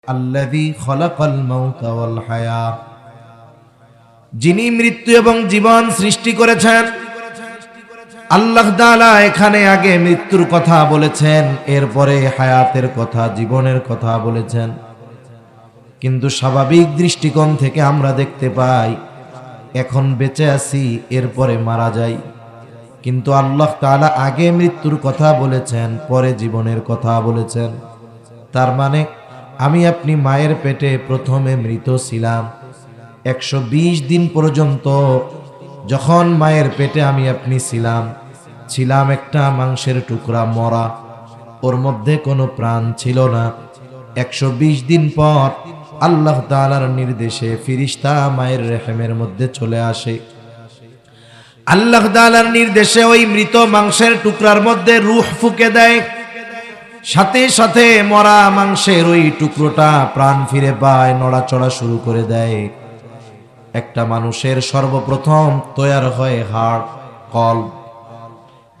আল্লাযী খলাকাল মাউতা ওয়াল হায়া, যিনি মৃত্যু এবং জীবন সৃষ্টি করেছেন। আল্লাহ তাআলা এখানে আগে মৃত্যুর কথা বলেছেন, এরপরে হায়াতের কথা, জীবনের কথা বলেছেন। কিন্তু স্বাভাবিক দৃষ্টিকোণ থেকে আমরা দেখতে পাই এখন বেঁচে আছি, এরপরে মারা যাই। কিন্তু আল্লাহ তাআলা আগে মৃত্যুর কথা বলেছেন, পরে জীবনের কথা বলেছেন। তার মানে আমি আপনি মায়ের পেটে প্রথমে মৃত ছিলাম। 120 দিন পর্যন্ত যখন মায়ের পেটে আমি আপনি ছিলাম একটা মাংসের টুকরা, মরা, ওর মধ্যে কোনো প্রাণ ছিল না। 120 দিন পর আল্লাহ তাআলার নির্দেশে ফিরিস্তা মায়ের রেহেমের মধ্যে চলে আসে। আল্লাহ তাআলার নির্দেশে ওই মৃত মাংসের টুকরার মধ্যে রূহ ফুঁকে দেয়। সাথে সাথে মরা মাংসের ওই টুকরোটা প্রাণ ফিরে পায়, নড়াচড়া শুরু করে দেয়। একটা মানুষের সর্বপ্রথম তৈয়ার হয় হাড়, কল্ব।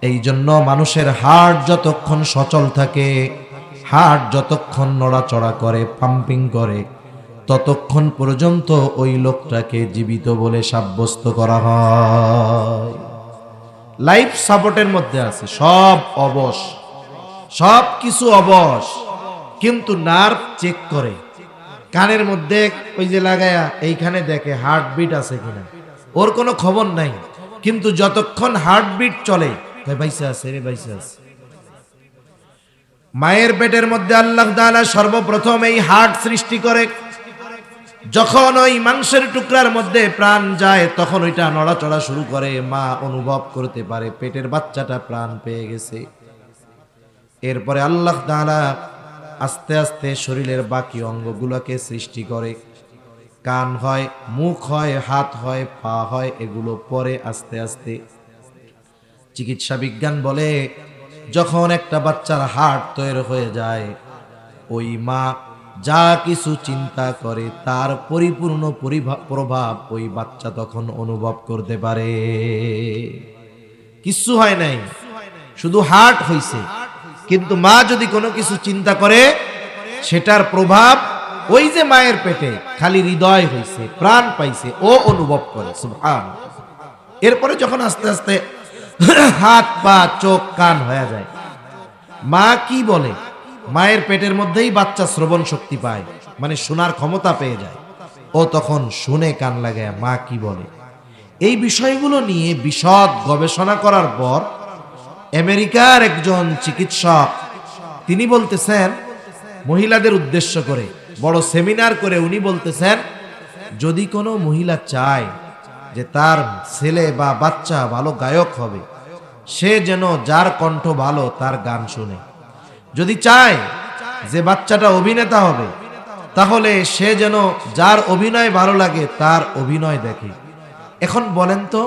এই জন্য মানুষের হাড় যতক্ষণ সচল থাকে, হাড় যতক্ষণ নড়াচড়া করে, পাম্পিং করে, ততক্ষণ পর্যন্ত ওই লোকটাকে জীবিত বলে সাব্যস্ত করা হয়। লাইফ সাপোর্টের মধ্যে আছে, সব অবশ, সব কিছু অবশ, কিন্তু নার্ভ চেক করে, কানের মধ্যে ওই যে লাগায়া এইখানে দেখে হার্টবিট আছে কিনা। ওর কোনো খবর নাই, কিন্তু যতক্ষণ হার্টবিট চলে তাই বাইসা আছে রে, বাইসা আছে। মায়ের পেটের মধ্যে আল্লাহ তাআলা সর্বপ্রথম এই হার্ট সৃষ্টি করে। যখন ওই মাংসের টুকরার মধ্যে প্রাণ যায়, তখন ওইটা নড়াচড়া শুরু করে। মা অনুভব করতে পারে পেটের বাচ্চাটা প্রাণ পেয়ে গেছে। এরপরে আল্লাহ তাআলা আস্তে আস্তে শরীরের বাকি অঙ্গগুলোকে সৃষ্টি করে। কান হয়, মুখ হয়, হাত হয়, পা হয়, এগুলো পরে আস্তে আস্তে। চিকিৎসা বিজ্ঞান বলে যখন একটা বাচ্চার হার্ট তৈরি হয়ে যায়, ওই মা যা কিছু চিন্তা করে তার পরিপূর্ণ প্রভাব ওই বাচ্চা তখন অনুভব করতে পারে। কিছু হয় নাই, শুধু হার্ট হইছে, কিন্তু মা যদি কোনো কিছু চিন্তা করে সেটার প্রভাব ওই যে মায়ের পেটে খালি হৃদয় হইছে, প্রাণ পাইছে, ও অনুভব করে। সুবহানাল্লাহ। এরপরে যখন আস্তে আস্তে হাত, পা, চোখ, কান হয়ে যায়, মা কি বলে, মায়ের পেটের মধ্যেই বাচ্চা শ্রবণ শক্তি পায়, মানে শোনার ক্ষমতা পেয়ে যায়। ও তখন শুনে কান লাগায় মা কি বলে। এই বিষয়গুলো নিয়ে বিশদ গবেষণা করার পর আমেরিকার একজন চিকিৎসক তিনি বলতেছেন, মহিলাদের উদ্দেশ্য করে বড় সেমিনার করে উনি বলতেছেন, যদি কোনো মহিলা চায় যে তার ছেলে বা বাচ্চা ভালো গায়ক হবে, সে যেন যার কণ্ঠ ভালো তার গান শুনে। যদি চায় যে বাচ্চাটা অভিনেতা হবে, তাহলে সে যেন যার অভিনয় ভালো লাগে তার অভিনয় দেখে। এখন বলেন তো,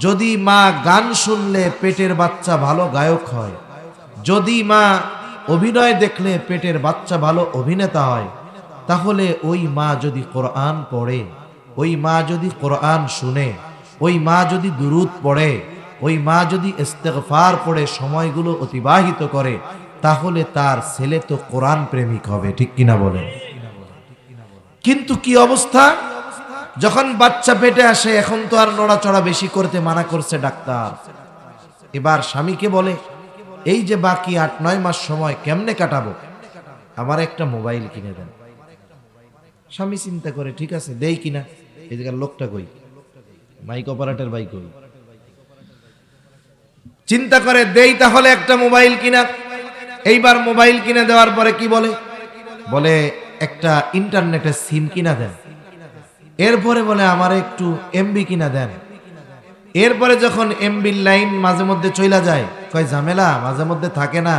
যদি মা গান শুনলে পেটের বাচ্চা ভালো গায়ক হয়, যদি মা অভিনয় দেখলে পেটের বাচ্চা ভালো অভিনেতা হয়, তাহলে ওই মা যদি কোরআন পড়ে, ওই মা যদি কোরআন শুনে, ওই মা যদি দুরূদ পড়ে, ওই মা যদি ইস্তেগফার পড়ে সময়গুলো অতিবাহিত করে, তাহলে তার ছেলে তো কোরআন প্রেমিক হবে। ঠিক কিনা বলেন? কিন্তু কি অবস্থা, যখন বাচ্চা পেটে আসে, এখন তো আর নড়াচড়া বেশি করতে মানা করছে ডাক্তার। এবার স্বামীকে বলে, এই যে বাকি 8-9 মাস সময় কেমনে কাটাবো, আমার একটা মোবাইল কিনে দেন। স্বামী চিন্তা করে, ঠিক আছে দেই কিনা। এই জায়গার লোকটা কই, মাইক অপারেটর ভাই কই। চিন্তা করে দেই তাহলে একটা মোবাইল কিনা। এইবার মোবাইল কিনে দেওয়ার পরে কি বলে, বলে একটা ইন্টারনেটের সিম কিনা দেন। এরপরে বলে আমার একটু এমবি কিনা দেন। এরপরে যখন এমবির লাইন মাঝে মধ্যে চইলা যায়, কয় ঝামেলা মাঝে মধ্যে থাকে না,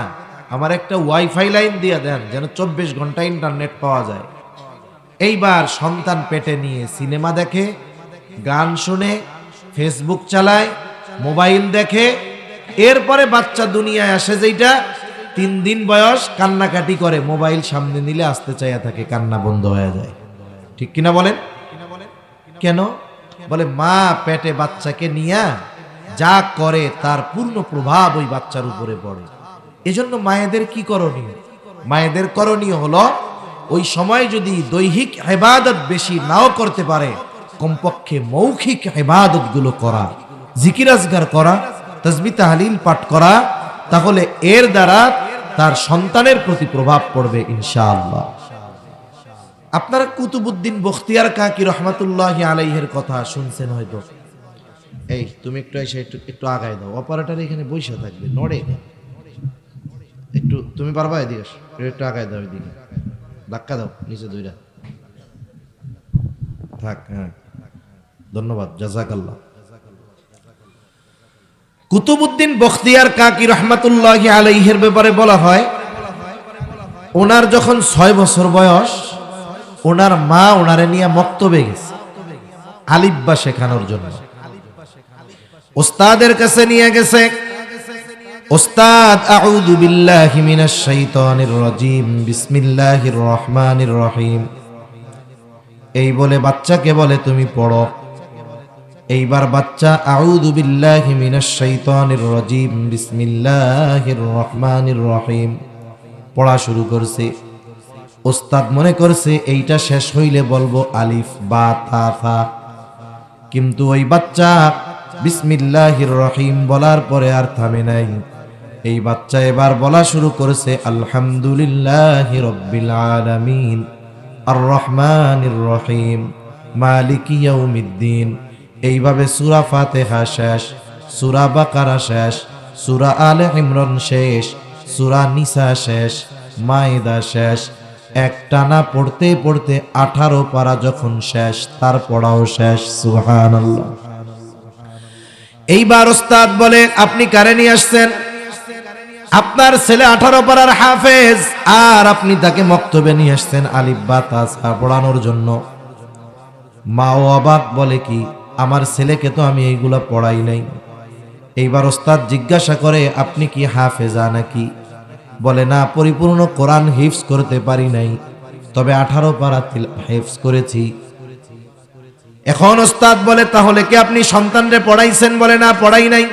আমার একটা ওয়াইফাই লাইন দিয়ে দেন যেন 24 ঘন্টা ইন্টারনেট পাওয়া যায়। এইবার সন্তান পেটে নিয়ে সিনেমা দেখে, গান শুনে, ফেসবুক চালায়, মোবাইল দেখে। এরপরে বাচ্চা দুনিয়ায় আসে, যেটা 3 দিন বয়স, কান্নাকাটি করে, মোবাইল সামনে নিলে আসতে চাইয়া থাকে, কান্না বন্ধ হয়ে যায়। ঠিক কিনা বলেন? কেন? বলে মা পেটে বাচ্চাকে নিয়া যা করে তার পূর্ণ প্রভাব ওই বাচ্চার উপরে পড়ে। এজন্য মায়েদের কি করণীয়? মায়েদের করণীয় হলো ওই সময় যদি দৈহিক ইবাদত বেশি নাও করতে পারে, কমপক্ষে মৌখিক ইবাদত গুলো করা, জিকির আজগার করা, তাসবিহ তাহলিল পাঠ করা, তাহলে এর দ্বারা তার সন্তানের প্রতি প্রভাব পড়বে ইনশাআল্লাহ। আপনারা কুতুবউদ্দিন বখতিয়ার কাকি রহমাতুল্লাহি আলাইহির কথা শুনছেন হয়তো। এই তুমি একটু এসে একটু আগায় দাও, অপারেটর এখানে বসে থাকবে, নড়ে একটু, তুমি পারবা এদিকে একটু আগায় দাও, এদিকে ধাক্কা দাও, নিচে দুইটা থাক। হ্যাঁ, ধন্যবাদ, জাযাকাল্লাহ। কুতুবউদ্দিন বখতিয়ার কাকি রহমাতুল্লাহি আলাইহির ব্যাপারে বলা হয়, ওনার যখন 6 বছর বয়স, ওনার মা ওনারে নিয়ে মক্তবে গেছে আলিফ বা শেখানোর জন্য। ওস্তাদের কাছে নিয়ে গেছে। ওস্তাদ আউযু বিল্লাহি মিনাশ শাইতানির রাজিম, বিসমিল্লাহির রহমানির রহিম এই বলে বাচ্চাকে বলে তুমি পড়ো। এইবার বাচ্চা আউযু বিল্লাহি মিনাশ শাইতানির রাজিম, বিসমিল্লাহির রহমানির রহিম পড়া শুরু করছে। ওস্তাদ মনে করছে এইটা শেষ হইলে বলবো আলিফ বা তা থা, কিন্তু ওই বাচ্চা বিসমিল্লাহির রহিম বলার পরে আর থামে নাই। এই বাচ্চা এবার বলা শুরু করেছে আলহামদুলিল্লাহি রাব্বিল আলামিন আর রহমানির রহিম মালিকি ইয়াউমিদ্দিন। এইভাবে সূরা ফাতিহা শেষ, সূরা বাকারা শেষ, সূরা আলে ইমরান শেষ, সূরা নিসা শেষ, মাইদা শেষ, একটানা পড়তে পড়তে 18 পারা যখন শেষ, তার পড়াও শেষ। সুবহানাল্লাহ। এইবার ওস্তাদ বলে আপনি কারে নিয়ে আসছেন? আপনার ছেলে 18 পারার হাফেজ, আর আপনি তাকে মক্তবে নিয়ে আসছেন আলিফ বা তা পড়ানোর জন্য। মাও অবাক, বলে কি আমার ছেলেকে তো আমি এইগুলা পড়াই নাই। এইবার ওস্তাদ জিজ্ঞাসা করে আপনি কি হাফেজা নাকি? বলে না, পরিপূর্ণ কোরআন হিফজ করতে পারি নাই, তবে 18 পারা হিফজ করেছি। এখন ওস্তাদ বলে তাহলে কি আপনি সন্তানরে পড়াইছেন? বলে না, পড়াই নাই।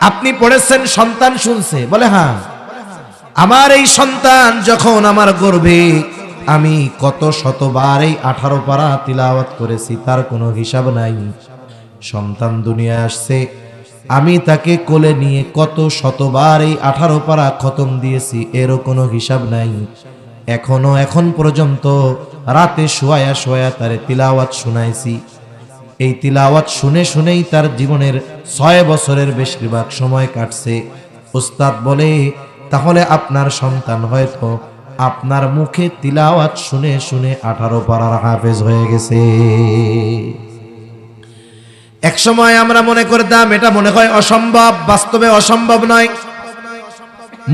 আপনি পড়েছেন, সন্তান শুনছে? বলে হ্যাঁ। আমার এই সন্তান যখন আমার গর্ভে, আমি কত শতবার এই 18 পারা তিলাওয়াত করেছি, তার কোনো হিসাব নাই। সন্তান দুনিয়া আসছে, আমি তাকে কোলে নিয়ে কত শতবার এই 18 পারা খতম দিয়েছি, এরও কোনো হিসাব নাই। এখন পর্যন্ত রাতে শোয়া শোয়া তারে তিলাওয়াত শুনাইছি। এই তিলাওয়াত শুনে শুনেই তার জীবনের 6 বছরের বেশিরভাগ সময় কাটছে। ওস্তাদ বলে তাহলে আপনার সন্তান হয়তো আপনার মুখে তিলাওয়াত শুনে শুনে 18 পারার হাফেজ হয়ে গেছে। এক সময় আমরা মনে করতাম এটা মনে হয় অসম্ভব, বাস্তবে অসম্ভব নয়।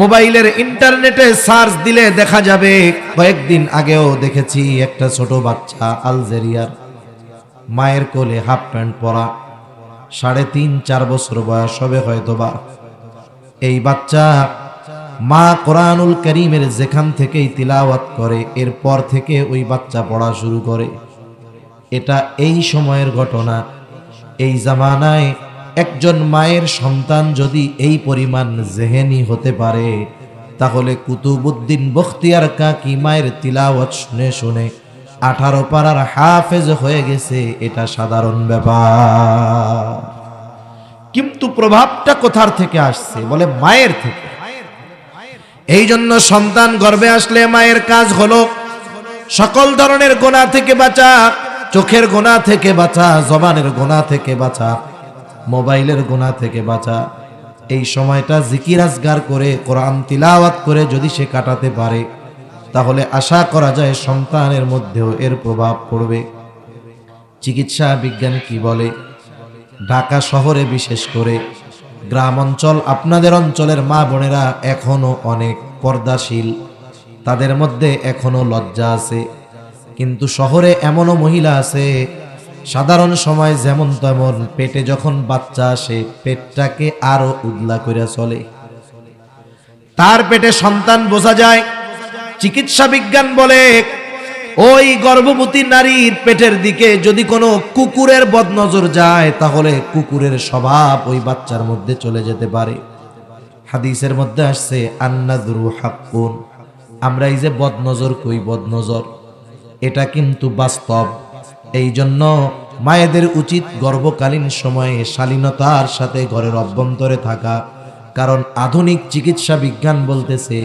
মোবাইলের ইন্টারনেটে সার্চ দিলে দেখা যাবে। কয়েকদিন আগেও দেখেছি একটা ছোট বাচ্চা আলজেরিয়ার, মায়ের কোলে হাফ প্যান্ট পরা, 3.5-4 বছর বয়স হবে হয়তোবা। এই বাচ্চা মা কোরআনুল কারীমের যেখান থেকেই তিলাওয়াত করে, এরপর থেকে ওই বাচ্চা পড়া শুরু করে। এটা এই সময়ের ঘটনা। এই জামানায় একজন মায়ের সন্তান যদি এই পরিমাণ জেহেনি হতে পারে, তাহলে কুতুবউদ্দিন বখতিয়ার কাকি মায়ের তিলাওয়াত শুনে শুনে 18 পারার হাফেজ হয়ে গেছে, এটা সাধারণ ব্যাপার। কিন্তু প্রভাবটা কোথার থেকে আসছে? বলে মায়ের থেকে। এই জন্য সন্তান গর্ভে আসলে মায়ের কাজ হলো সকল ধরনের গুনাহ থেকে বাঁচা, চোখের গুনাহ থেকে বাঁচা, জবানের গুনাহ থেকে বাঁচা, মোবাইলের গুনাহ থেকে বাঁচা। এই সময়টা জিকির আজগার করে, কোরআন তিলাওয়াত করে যদি সে কাটাতে পারে, তাহলে আশা করা যায় সন্তানের মধ্যেও এর প্রভাব পড়বে। চিকিৎসা বিজ্ঞান কি বলে? ঢাকা শহরে বিশেষ করে গ্রাম অঞ্চল, আপনাদের অঞ্চলের মা বোনেরা এখনো অনেক পর্দাশীল, তাদের মধ্যে এখনো লজ্জা আছে। কিন্তু শহরে এমনও মহিলা আছে, সাধারণ সময় যেমন তেমন পেটে যখন বাচ্চা আসে, পেটটাকে আরো উদলা করে চলে, তার পেটে সন্তান বোঝা যায়। চিকিৎসা বিজ্ঞান বলে ওই গর্ভবতী নারীর পেটের দিকে যদি কোনো কুকুরের বদনজর যায়, তাহলে কুকুরের স্বভাব ওই বাচ্চার মধ্যে চলে যেতে পারে। হাদিসের মধ্যে আসছে আন্নাযরু হাক্কুন, আমরা এই যে বদনজর কই, বদনজর এটা কিন্তু বাস্তব। এই জন্য মায়েদের উচিত গর্ভকালীন সময়ে শালীনতার সাথে ঘরের অভ্যন্তরে থাকা, কারণ আধুনিক চিকিৎসা বিজ্ঞান বলতেছে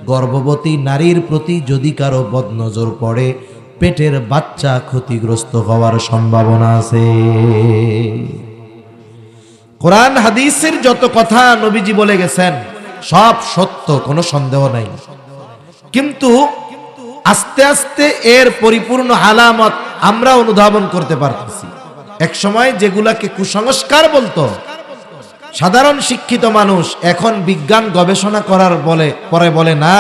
গর্ভবতী নারীর প্রতি যদি কারো বদনজর পড়ে, পেটের বাচ্চা ক্ষতিগ্রস্ত হওয়ার সম্ভাবনা আছে। কোরআন হাদিসের যত কথা নবীজি বলে গেছেন সব সত্য, কোনো সন্দেহ নাই। কিন্তু আস্তে আস্তে এর পরিপূর্ণ আলামত আমরা অনুধাবন করতে পারতেছি। এক সময় যেগুলাকে কুসংস্কার বলতো সাধারণ শিক্ষিত মানুষ, এখন বিজ্ঞান গবেষণা করার পরে বলে না,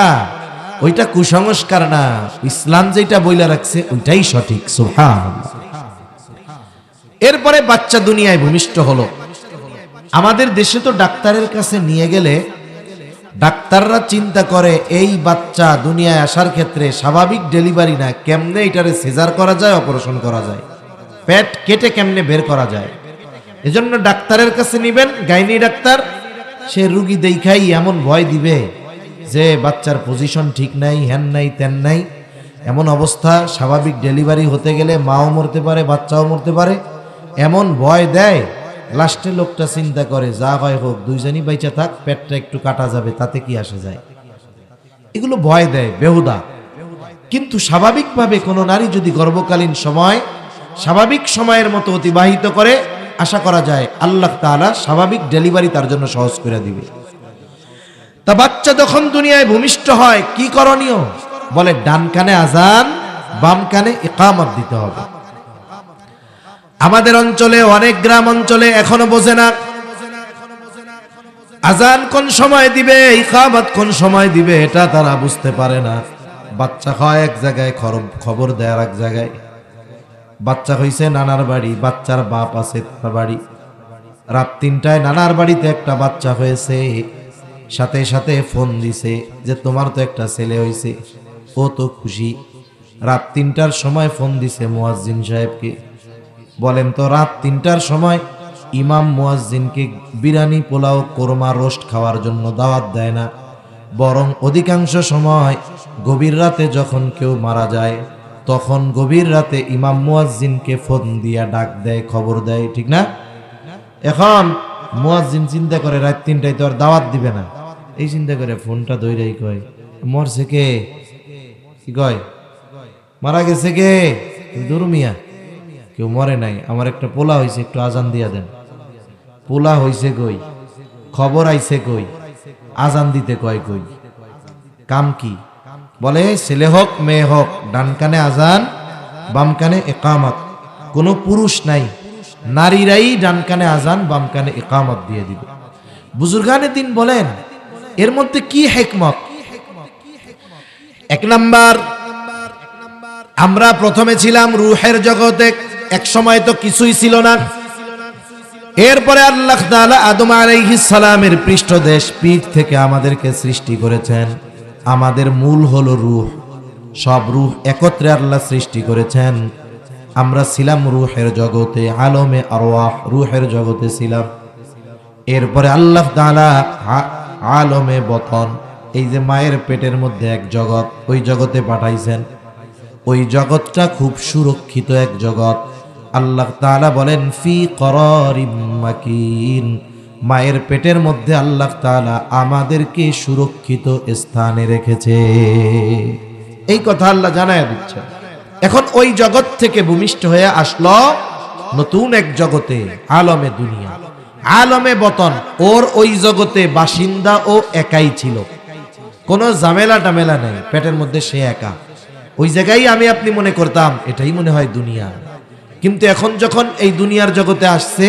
ওইটা কুসংস্কার না, ইসলাম যেটা বইলা রাখছে ওইটাই সঠিক। সুবহানাল্লাহ। এরপরে বাচ্চা দুনিয়ায় ভূমিষ্ঠ হলো। আমাদের দেশে তো ডাক্তারের কাছে নিয়ে গেলে ডাক্তাররা চিন্তা করে এই বাচ্চা দুনিয়ায় আসার ক্ষেত্রে স্বাভাবিক ডেলিভারি না, কেমনে এটারে সিজার করা যায়, অপারেশন করা যায়, পেট কেটে কেমনে বের করা যায়। এজন্য ডাক্তারের কাছে নিবেন, গাইনি ডাক্তার, সে রুগী দেখাই এমন ভয় দিবে যে বাচ্চার পজিশন ঠিক নাই, হ্যান নাই, তেন নাই, এমন অবস্থা, স্বাভাবিক ডেলিভারি হতে গেলে মাও মরতে পারে, বাচ্চাও মরতে পারে, এমন ভয় দেয়। লাস্টে লোকটা চিন্তা করে যা হয় হোক, দুইজনই বাইচা থাক, পেটটা একটু কাটা যাবে, তাতে কি আসে যায়। এগুলো ভয় দেয়, বেহুদা। কিন্তু স্বাভাবিকভাবে কোনো নারী যদি গর্ভকালীন সময় স্বাভাবিক সময়ের মতো অতিবাহিত করে, আশা করা যায় আল্লাহ তাআলা স্বাভাবিক ডেলিভারি তার জন্য সহজ করে দিবে। তা বাচ্চা যখন দুনিয়ায় ভূমিষ্ঠ হয় কি করণীয়? বলে ডান কানে আজান, বাম কানে ইকামত দিতে হবে। আমাদের অঞ্চলে, অনেক গ্রাম অঞ্চলে এখনো বোঝে না আজান কোন সময় দিবে, ইকামত কোন সময় দিবে, এটা তারা বুঝতে পারে না। বাচ্চা হয় এক জায়গায়, খবর দেয় আর এক জায়গায়। বাচ্চা হইছে নানার বাড়ি, বাচ্চার বাপ আছে তার বাড়ি। রাত 3টায় নানার বাড়িতে একটা বাচ্চা হয়েছে, সাথে সাথে ফোন দিছে যে তোমার তো একটা ছেলে হয়েছে। ও তো খুশি। রাত 3টার সময় ফোন দিছে মুয়াজ্জিন সাহেবকে। বলেন তো, রাত 3টার সময় ইমাম মুয়াজ্জিনকে বিরিয়ানি, পোলাও, কোরমা, রোস্ট খাওয়ার জন্য দাওয়াত দেয় না, বরং অধিকাংশ সময় গভীর রাতে যখন কেউ মারা যায় তখন গভীর রাতে ইমাম মুয়াজ্জিনকে ফোন দিয়া ডাক দেয়, খবর দেয়, ঠিক না? এখন মুয়াজ্জিন চিন্তা করে রাত 3টায় তো আর দাওয়াত দিবে না, এই চিন্তা করে ফোনটা দইরাই কয় মরছে কে, কি কয় মারা গেছে কে, দূর মিয়া, কেউ মরে নাই, আমার একটা পোলা হয়েছে, একটু আজান দিয়া দেন। পোলা হয়েছে কই, খবর আইছে কই, আজান দিতে কয় কই, কাম কি? বলে ছেলে হোক মেয়ে হোক, ডান কানে আজান, বাম কানে ইকামত। কোনো পুরুষ নাই, নারীরাই ডান কানে আজান, বাম কানে ইকামত দিয়ে দিবে। বুজুর্গানে দিন বলেন এর মধ্যে কি হিকমত? এক নাম্বার, আমরা প্রথমে ছিলাম রূহের জগতে, এক সময় তো কিছুই ছিল না। এরপরে আল্লাহ তাআলা আদম আলাইহিস সালামের পৃষ্ঠদেশ পিঠ থেকে আমাদেরকে সৃষ্টি করেছেন। আমাদের মূল হলো রূহ, সব রূহ একত্রে আল্লাহ সৃষ্টি করেছেন। আমরা ছিলাম রূহের জগতে, আলমে আরওয়াহ, রূহের জগতে ছিলাম। এরপরে আল্লাহ তাআলা আলমে বতন, এই যে মায়ের পেটের মধ্যে এক জগৎ, ওই জগতে পাঠাইছেন। ওই জগৎটা খুব সুরক্ষিত এক জগৎ। আল্লাহ তাআলা বলেন ফি করারিম মাকিন, মায়ের পেটের মধ্যে আল্লাহ তাআলা আমাদেরকে সুরক্ষিত স্থানে রেখেছে। এই কথা আল্লাহ জানায় দিচ্ছেন। এখন ওই জগৎ থেকে ভূমিষ্ঠ হয়ে আসলো নতুন এক জগতে, আলমে দুনিয়া, আলমে বতন। ওর ওই জগতে বাসিন্দা ও একাই ছিল, কোনো ঝামেলা টামেলা নেই, পেটের মধ্যে সে একা। ওই জায়গায় আমি আপনি মনে করতাম এটাই মনে হয় দুনিয়া। কিন্তু এখন যখন এই দুনিয়ার জগতে আসছে,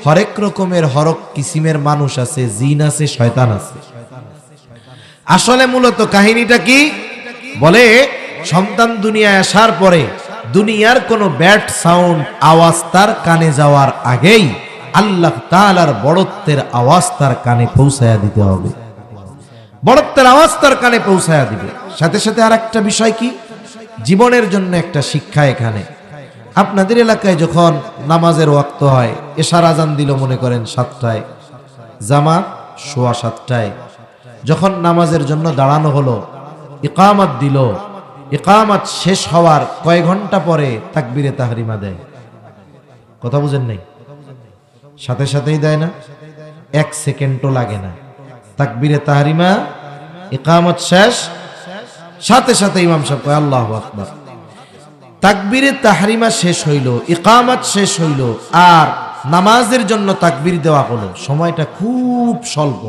হরেক রকমের হরক কিসিমের মানুষ আছে, জিন আছে, শয়তান আছে। আসলে মূলত কাহিনীটা কি? বলে সন্তান দুনিয়ায় আসার পরে দুনিয়ার কোনো ব্যাড সাউন্ড, আওয়াজ তার কানে যাওয়ার আগেই আল্লাহ তাআলার বড়ত্বের আওয়াজ তার কানে পৌঁছায়া দিতে হবে। বড়ত্বের আওয়াজ তার কানে পৌঁছায়া দিবে। সাথে সাথে আর একটা বিষয় কি, জীবনের জন্য একটা শিক্ষা এখানে। আপনাদের এলাকায় যখন নামাজের ওয়াক্ত হয়, এশার আজান দিল মনে করেন 7টায়, জামাত 7:15, যখন নামাজের জন্য দাঁড়ানো হলো, ইকামত দিল, ইকামত শেষ হওয়ার কয় ঘন্টা পরে তাকবীরে তাহরিমা দেয়? কথা বুঝেন নাই? সাথে সাথেই দেয় না, 1 সেকেন্ডও লাগে না। তাকবীরে তাহরিমা, ইকামত শেষ, সাথে সাথে ইমাম সাহেব কয় আল্লাহু আকবার। তাকবীরে তাহরিমা শেষ হইল, ইকামত শেষ হইল, আর নামাজের জন্য তাকবীর দেওয়া হলো, সময়টা খুব স্বল্প।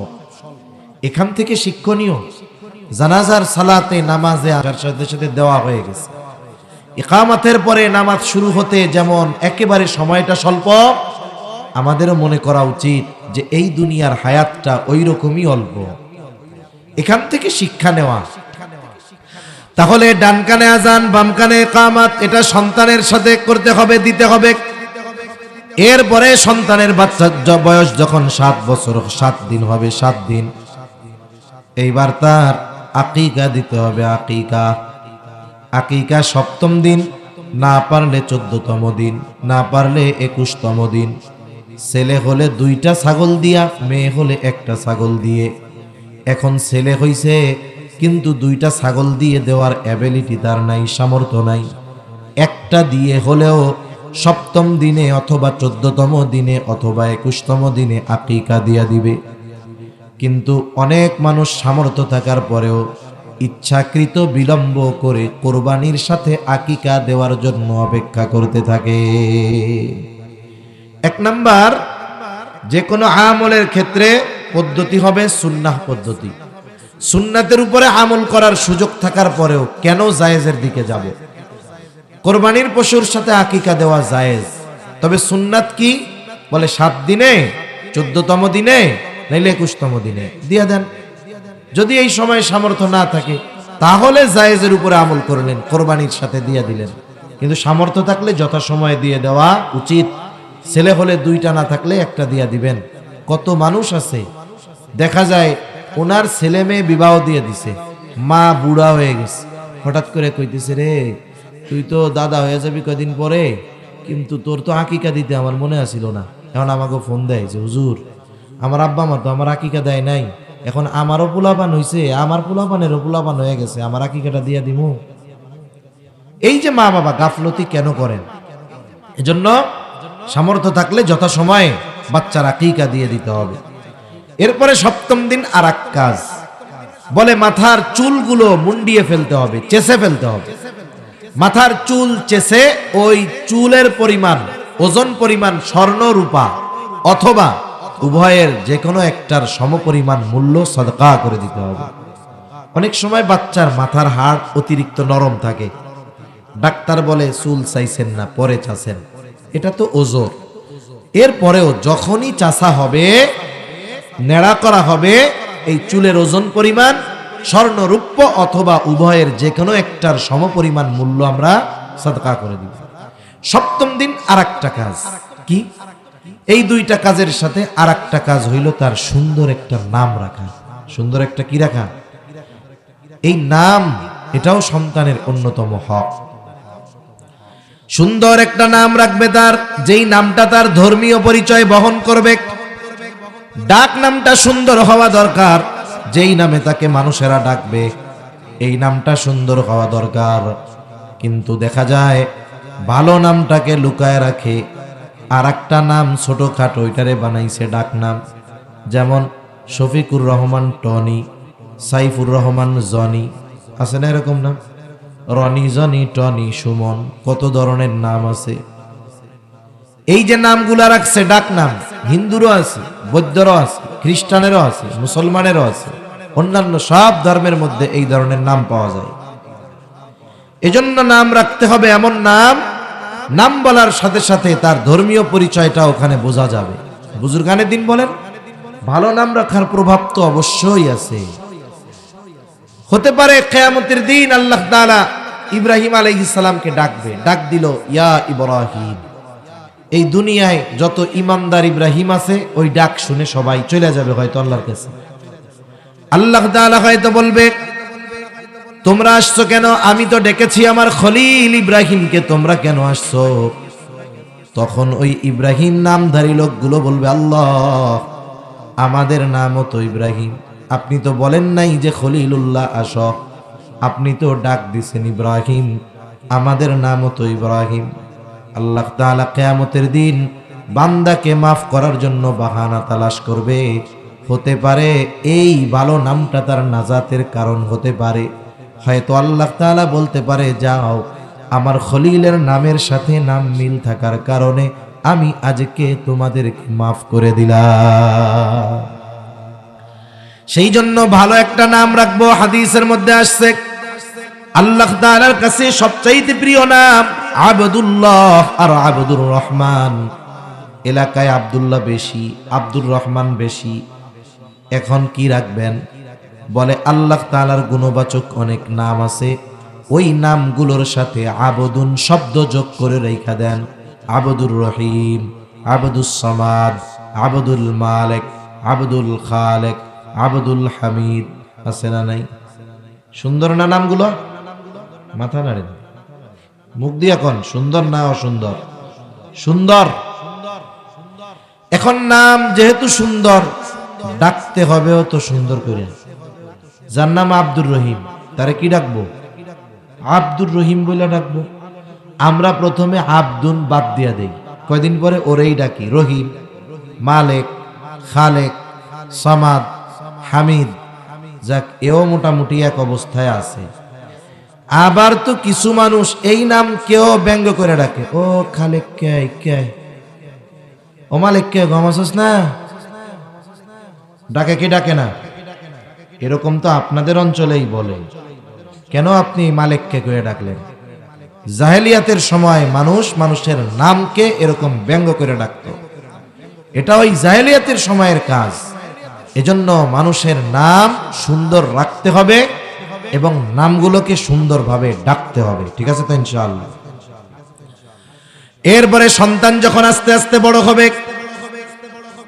এখান থেকে শিক্ষণীয়, জানাজার সালাতে নামাজে সাথে সাথে দেওয়া হয়ে গেছে। ইকামতের পরে নামাজ শুরু হতে যেমন একেবারে সময়টা স্বল্প, আমাদেরও মনে করা উচিত যে এই দুনিয়ার হায়াতটা ওই রকমই অল্প। এখান থেকে শিক্ষা নেওয়া। তাহলে ডান কানে আজান, বাম কানে ইকামত, এটা সন্তানের সাথে করতে হবে, দিতে হবে। এরপরে সন্তানের বাচ্চার বয়স যখন 7 বছর 7 দিন হবে, 7 দিন, এইবার তার আকিকা দিতে হবে। আকিকা 7ম দিন, না পারলে 14তম দিন, না পারলে 21তম দিন। ছেলে হলে 2টা ছাগল দিয়া, মেয়ে হলে 1টা ছাগল দিয়ে। এখন ছেলে হইছে কিন্তু 2টা ছাগল দিয়ে দেওয়ার অ্যাবিলিটি তার নাই, সামর্থ্য নাই। 1টা দিয়ে হলেও 7ম দিনে অথবা 14তম দিনে অথবা 21তম দিনে আকিকা দিয়া দিবে। কিন্তু অনেক মানুষ সামর্থ্য থাকার পরেও ইচ্ছাকৃত বিলম্ব করে কোরবানির সাথে আকিকা দেওয়ার জন্য অপেক্ষা করতে থাকে। 1 নাম্বার, যে কোনো আমলের ক্ষেত্রে পদ্ধতি হবে সুন্নাহ পদ্ধতি। সুন্নাতের উপরে আমল করার সুযোগ থাকার পরেও কেন জায়েজের দিকে যাব? কোরবানির পশুর সাথে আকিকা দেওয়া জায়েজ, তবে সুন্নাত কি বলে? 7 দিনে, 14তম দিনে, নাইলে 21তম দিনে দিয়া দেন। যদি এই সময় সামর্থ্য না থাকে তাহলে জায়েজের উপরে আমল করলেন, কোরবানির সাথে দিয়ে দিলেন। কিন্তু সামর্থ্য থাকলে যথাসময়ে দিয়ে দেওয়া উচিত। ছেলে হলে 2টা, না থাকলে 1টা দিয়া দিবেন। কত মানুষ আছে দেখা যায় ওনার ছেলে মেয়ে বিবাহ দিয়ে দিছে, মা বুড়া হয়ে গেছে, হঠাৎ করে কইতেছে, রে তুই তো দাদা হয়ে যাবি কদিন পরে, কিন্তু তোর তো আকিকা দিতে আমার মনে আসিল না। এখন আমাকে ফোন দেয় যে হুজুর, আমার আব্বা মা তো আমার আকিকা দেয় নাই, এখন আমারও পোলাপান হইছে, আমার পোলাপানেরও পোলাপান হয়ে গেছে, আমার আকিকাটা দিয়া দিমু। এই যে মা বাবা গাফলতি কেন করেন? এজন্য সামর্থ্য থাকলে যথাসময়ে বাচ্চার আকিকা দিয়ে দিতে হবে। এরপরে 7ম দিন আর এক কাজ, বলে মাথার চুলগুলো মুন্ডিয়ে ফেলতে হবে, চেঁচে ফেলতে হবে। মাথার চুল চেঁচে ওই চুলের পরিমাণ, ওজন পরিমাণ স্বর্ণ রূপা অথবা উভয়ের যে কোনো একটার সমপরিমাণ মূল্য সদকা করে দিতে হবে। অনেক সময় বাচ্চার মাথার হাড় অতিরিক্ত নরম থাকে, ডাক্তার বলে চুল চাইছেন না, পরে চাচ্ছেন, এটা তো ওজোর। এরপরেও যখনই চাষা হবে, নেড়া করা হবে, এই চুলের ওজন পরিমাণ স্বর্ণরূপ্য অথবা উভয়ের যে কোনো একটার সমপরিমাণ মূল্য আমরা সদকা করে দিব। 7ম দিন আর একটা কাজ কি? এই 2টা কাজের সাথে আর একটা কাজ হইল তার সুন্দর একটা নাম রাখা। সুন্দর একটা কি রাখা? এই নাম, এটাও সন্তানের অন্যতম হক। সুন্দর একটা নাম রাখবে তার, যেই নামটা তার ধর্মীয় পরিচয় বহন করবে। ডাক নামটা সুন্দর হওয়া দরকার, যেই নামে তাকে মানুষেরা ডাকবে এই নামটা সুন্দর হওয়া দরকার। কিন্তু দেখা যায় ভালো নামটাকে লুকায় রাখে, আর একটা নাম ছোটখাটো ওইটারে বানাইছে ডাক নাম। যেমন শফিকুর রহমান টনি, সাইফুর রহমান জনি, আছে না এরকম নাম? রনি, জনি, টনি, সুমন, কত ধরনের নাম আছে। এই যে নামগুলা রাখছে ডাক নাম, হিন্দুরও আছে, বৌদ্ধরও আছে, খ্রিস্টানেরও আছে, মুসলমানেরও আছে, অন্যান্য সব ধর্মের মধ্যে এই ধরনের নাম পাওয়া যায়। এজন্য নাম রাখতে হবে এমন নাম, নাম বলার সাথে সাথে তার ধর্মীয় পরিচয়টা ওখানে বোঝা যাবে। বুজুর্গানে দিন বলেন, ভালো নাম রাখার প্রভাব তো অবশ্যই আছে। হতে পারে কিয়ামতের দিন আল্লাহ তাআলা ইব্রাহিম আলাইহিস সালামকে ডাকবে, ডাক দিল ইয়া ইব্রাহিম। এই দুনিয়ায় যত ইমানদার ইব্রাহিম আছে ওই ডাক শুনে সবাই চলে যাবে হয়তো আল্লাহর কাছে। আল্লাহ তাআলা হয়তো বলবে, তোমরা আসছো কেন? আমি তো ডেকেছি আমার খলিল ইব্রাহিমকে, তোমরা কেন আসছো? তখন ওই ইব্রাহিম নামধারী লোকগুলো বলবে, আল্লাহ আমাদের নামও তো ইব্রাহিম, আপনি তো বলেন নাই যে খলিলুল্লাহ আসো। আপনি তো ডাক দিছেন ইব্রাহিম, আমাদের নামও তো ইব্রাহিম। আল্লাহ তাআলা কিয়ামতের দিন বান্দাকে মাফ করার জন্য বাহানা তালাশ করবে। হতে পারে এই ভালো নামটা তার নাজাতের কারণ হতে পারে। হয়তো আল্লাহ তাআলা বলতে পারে, যাও, আমার খলিলের নামের সাথে নাম মিল থাকার কারণে আমি আজকে তোমাদেরকে মাফ করে দিলাম। সেই জন্য ভালো একটা নাম রাখবো। হাদিসের মধ্যে আসছে আল্লাহ তাআলার কাছে সবচাইতে প্রিয় নাম আবদুল্লাহ আর আবদুর রহমান। এলাকায় আব্দুল্লাহ বেশি, আব্দুর রহমান বেশি। এখন কি রাখবেন? বলে আল্লাহ তাআলার গুণবাচক অনেক নাম আছে, ওই নামগুলোর সাথে আবদুন শব্দ যোগ করে রেখা দেন। আবদুর রহিম, আবদুস সামাদ, আবদুল মালিক, আবদুল খালেক, আবদুল হামিদ। আছে না নাই? সুন্দর না নামগুলো? মাথা নাড়েন, মুখ দিয়া কোন সুন্দর না অসুন্দর? সুন্দর। এখন নাম যেহেতু সুন্দর, ডাকতে হবেও তো সুন্দর করে। যার নাম আব্দুর রহিম, তারে কি ডাকবো? আব্দুর রহিম বলে ডাকবো। আমরা প্রথমে আব্দুন বাদ দিয়া দেই, কয়দিন পরে ওরেই ডাকি রহিম, মালেক, খালেক, সামাদ, হামিদ। যাক, এও মোটামুটি এক অবস্থায় আছে। আবার তো কিছু মানুষ এই নাম কেউ ব্যঙ্গ করে ডাকে, ও খালেক কে কে, ও মালিক কে, গমাসস না, ডাকে কি ডাকে না? এরকম তো আপনাদের অঞ্চলেই বলে। কেন আপনি মালিককে করে ডাকলেন? জাহেলিয়াতের সময় মানুষ মানুষের নামকে এরকম ব্যঙ্গ করে ডাকত। এটা ওই জাহেলিয়াতের সময়ের কাজ। এজন্য মানুষের নাম সুন্দর রাখতে হবে এবং নামগুলোকে সুন্দরভাবে ডাকতে হবে। ঠিক আছে তো ইনশাআল্লাহ? এরপরে সন্তান যখন আস্তে আস্তে বড় হবে,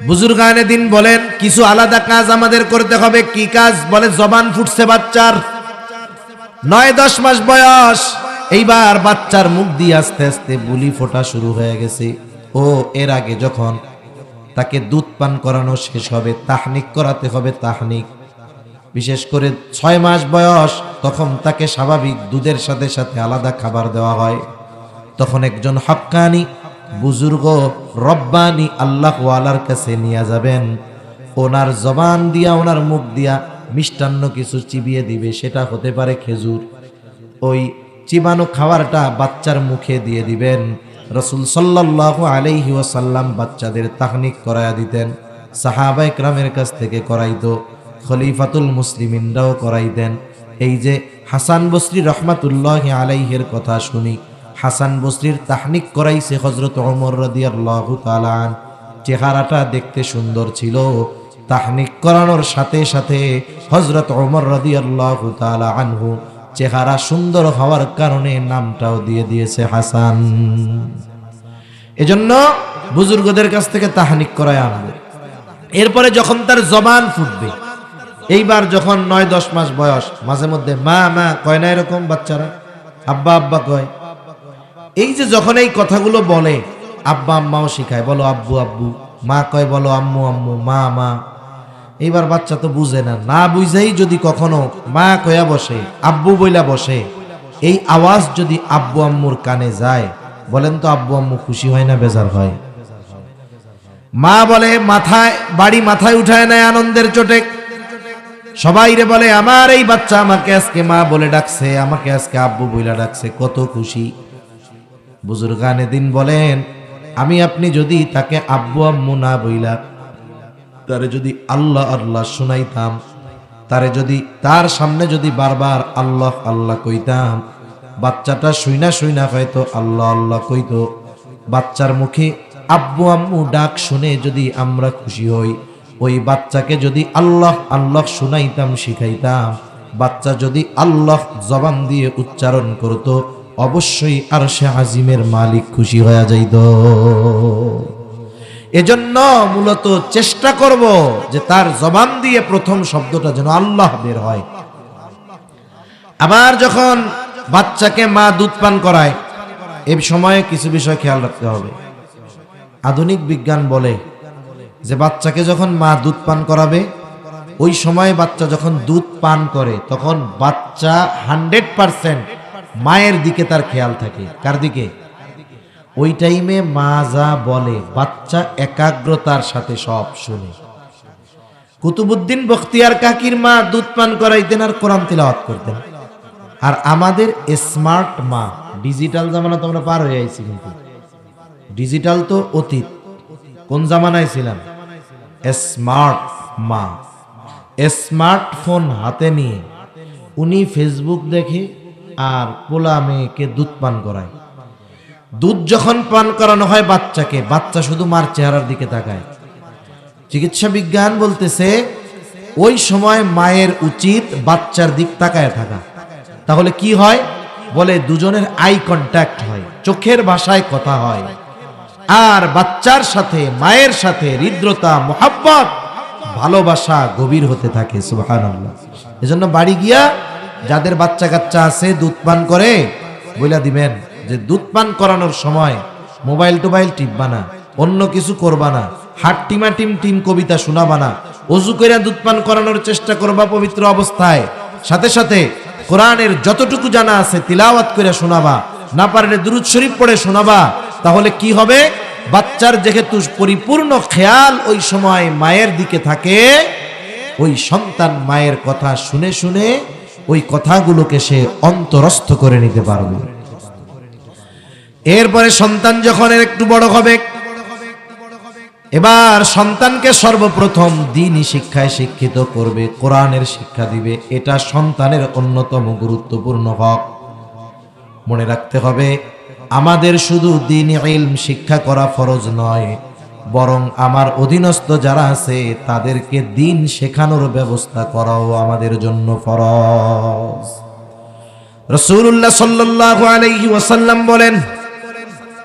বুজুর্গানে দিন বলেন কিছু আলাদা কাজ আমাদের করতে হবে। কি কাজ? বলে জবান ফুটছে বাচ্চার, 9-10 মাস বয়স, এইবার বাচ্চার মুখ দিয়ে আস্তে আস্তে বুলি ফোটা শুরু হয়ে গেছে। ও এর আগে যখন তাকে দুধ পান করানো শেষ হবে, তাহনিক করাতে হবে। তাহনিক বিশেষ করে 6 মাস বয়স, তখন তাকে স্বাভাবিক দুধের সাথে সাথে আলাদা খাবার দেওয়া হয়। তখন একজন হক্কানি বুজুর্গ রব্বানি আল্লাহ ওয়ালার কাছে নিয়ে যাবেন। ওনার জবান দিয়া, ওনার মুখ দিয়া মিষ্টান্ন কিছু চিবিয়ে দিবে। সেটা হতে পারে খেজুর। ওই চিবানো খাবারটা বাচ্চার মুখে দিয়ে দিবেন। রাসূল সাল্লাল্লাহু আলাইহি ওয়াসাল্লাম বাচ্চাদের তাহনিক করায়া দিতেন। সাহাবায়ে কেরামের কাছ থেকে করাইতো, খলিফাতুল মুসলিমিনরাও করাইতেন। এই যে হাসান বসরি রহমাতুল্লাহি আলাইহির কথা শুনি, হাসান বসরির তাহনিক করাইছে হযরত ওমর রাদিয়াল্লাহু তাআলা। চেহারাটা দেখতে সুন্দর ছিল। তাহনিক করানোর সাথে সাথে হযরত ওমর রাদিয়াল্লাহু তাআলা আনহু চেহারা সুন্দর হওয়ার কারণে নামটাও দিয়ে দিয়েছে হাসান। এজন্য বুজুর্গদের কাছ থেকে তাহনিক করায় আনবে। এরপরে যখন তার জবান ফুটবে, এইবার যখন 9-10 মাস বয়স, মাঝে মধ্যে মা মা কয় না এরকম বাচ্চারা, আব্বা আব্বা কয়। এই যে যখন এই কথাগুলো বলে, আব্বা আম্মাও শিখায়, বলো আব্বু আব্বু, মা কয় বলো আম্মু আম্মু, মা মা। এইবার বাচ্চা তো বুঝে না, না বুঝেই যদি কখনো মা কয়া বসে, আব্বু বইলা বসে, এই আওয়াজ যদি আব্বু আম্মুর কানে যায়, বলেন তো আব্বু আম্মু খুশি হয় না বেজার হয়? মা বলে মাথায় বাড়ি মাথায় উঠায় নেয় আনন্দের চোটে। সবাই রে বলে আমার এই বাচ্চা আমাকে আজকে মা বলে ডাকছে, আমাকে আজকে আব্বু বইলা ডাকছে, কত খুশি। বুজুর্গানে দিন বলেন, আমি আপনি যদি তাকে আব্বু আম্মু না বইলা তারে যদি আল্লাহ আল্লাহ শুনাইতাম, তারে যদি তার সামনে যদি বারবার আল্লাহ আল্লাহ কইতাম, বাচ্চাটা শুইনা শুইনা হয়তো আল্লাহ আল্লাহ কইতো। বাচ্চার মুখে আব্বু আম্মু ডাক শুনে যদি আমরা খুশি হই, ওই বাচ্চাকে যদি আল্লাহ আল্লাহ শুনাইতাম, শিখাইতাম, বাচ্চা যদি আল্লাহ জবান দিয়ে উচ্চারণ করত, অবশ্যই আরশে আজিমের মালিক খুশি হয়ে যাইত। এজন্য মূলত চেষ্টা করব যে তার জবান দিয়ে প্রথম শব্দটা যেন আল্লাহ বের হয়। আবার যখন বাচ্চাকে মা দুধ পান করায়, এই সময়ে কিছু বিষয় খেয়াল রাখতে হবে। আধুনিক বিজ্ঞান বলে যে বাচ্চাকে যখন মা দুধ পান করাবে, ওই সময় বাচ্চা যখন দুধ পান করে তখন বাচ্চা 100% মায়ের দিকে তার খেয়াল থাকে। কার দিকে? ওই টাইমে মা যা বলে বাচ্চা একাগ্রতার সাথে সব শুনে। কুতুবউদ্দিন বখতিয়ার কাকির মা দুধ পান করাইতেন আর কোরআন তিলাওয়াত করতেন। আর আমাদের স্মার্ট মা, ডিজিটাল জামানা তো আমরা পার হয়ে আইছি, কিন্তু ডিজিটাল তো অতীত। কোন জামানায় ছিলাম? স্মার্ট মা, স্মার্টফোন হাতে নিয়ে উনি ফেসবুক দেখে আর পোলা মেয়েকে দুধ পান করায়। দুধ যখন পান করানো হয় বাচ্চাকে, বাচ্চা শুধু মার চেহারার দিকে তাকায়। চিকিৎসা বিজ্ঞান বলতেছে ওই সময় মায়ের উচিত বাচ্চার দিক তাকায় থাকা। তাহলে কি হয়? বলে দুজনের আই কন্ট্যাক্ট হয়, চোখের ভাষায় কথা হয়, আর বাচ্চার সাথে মায়ের সাথে হৃদ্রতা, মোহাব্বত, ভালোবাসা গভীর হতে থাকে। সুবহানাল্লাহ। এজন্য বাড়ি গিয়া যাদের বাচ্চা কাচ্চা আছে দুধ পান করে, বইলা দিবেন যে দুধ পান করানোর সময় মোবাইল টোবাইল টিপবা না, অন্য কিছু করবা না, হাট্টিমা টিম কবিতা শোনাবা না, ওযু কইরা দুধ পান করানোর চেষ্টা করবা পবিত্র অবস্থায়। সাথে সাথে কোরআনের যতটুকু জানা আছে তিলাওয়াত করে শোনাবা, না পারলে দুরূদ শরীফ পড়ে শোনাবা। তাহলে কি হবে? বাচ্চার যেহেতু পরিপূর্ণ খেয়াল ওই সময় মায়ের দিকে থাকে, ওই সন্তান মায়ের কথা শুনে শুনে ওই কথাগুলোকে সে অন্তরস্থ করে নিতে পারবে। এরপরে সন্তান যখন একটু বড় হবে, এবার সন্তানকে সর্বপ্রথম দ্বীনি শিক্ষায় শিক্ষিত করবে, কোরআনের শিক্ষা দিবে। এটা সন্তানের অন্যতম গুরুত্বপূর্ণ হক। মনে রাখতে হবে, আমাদের শুধু দ্বীনি ইলম শিক্ষা করা ফরজ নয়, বরং আমার অধীনস্থ যারা আছে তাদেরকে দ্বীন শেখানোর ব্যবস্থা করাও আমাদের জন্য ফরজ। রাসূলুল্লাহ সাল্লাল্লাহু আলাইহি ওয়াসাল্লাম বলেন,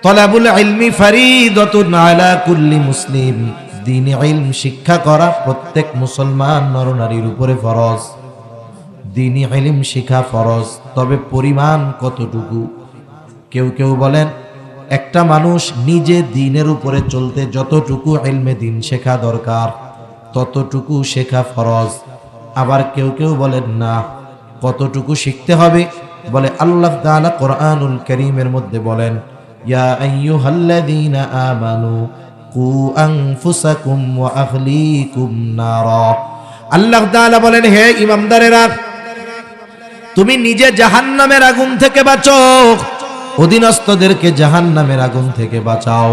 তলাবুল ইলমি ফারিদাতুন আলা কুল্লি মুসলিম। দ্বীনি ইলম শিক্ষা করা প্রত্যেক মুসলমান নরনারীর উপরে ফরজ। দ্বীনি ইলম শিক্ষা ফরজ, তবে পরিমাণ কতটুকু? কেউ কেউ বলেন একটা মানুষ নিজে দ্বীনের উপরে চলতে যতটুকু ইলমে দ্বীন শেখা দরকার ততটুকু শেখা ফরজ। আবার কেউ কেউ বলেন না, কতটুকু শিখতে হবে? বলে আল্লাহ তাআলা কোরআনুল কারীমের মধ্যে বলেন, ইয়া আইয়ুহাল্লাযীনা আমানু কু আনফুসাকুম ওয়া আহলিকুম নারা। আল্লাহ তাআলা বলেন, হে ঈমানদারেরা, তুমি নিজে জাহান্নামের আগুন থেকে বাঁচো, অধীনস্থদেরকে জাহান্নামের আগুন থেকে বাঁচাও।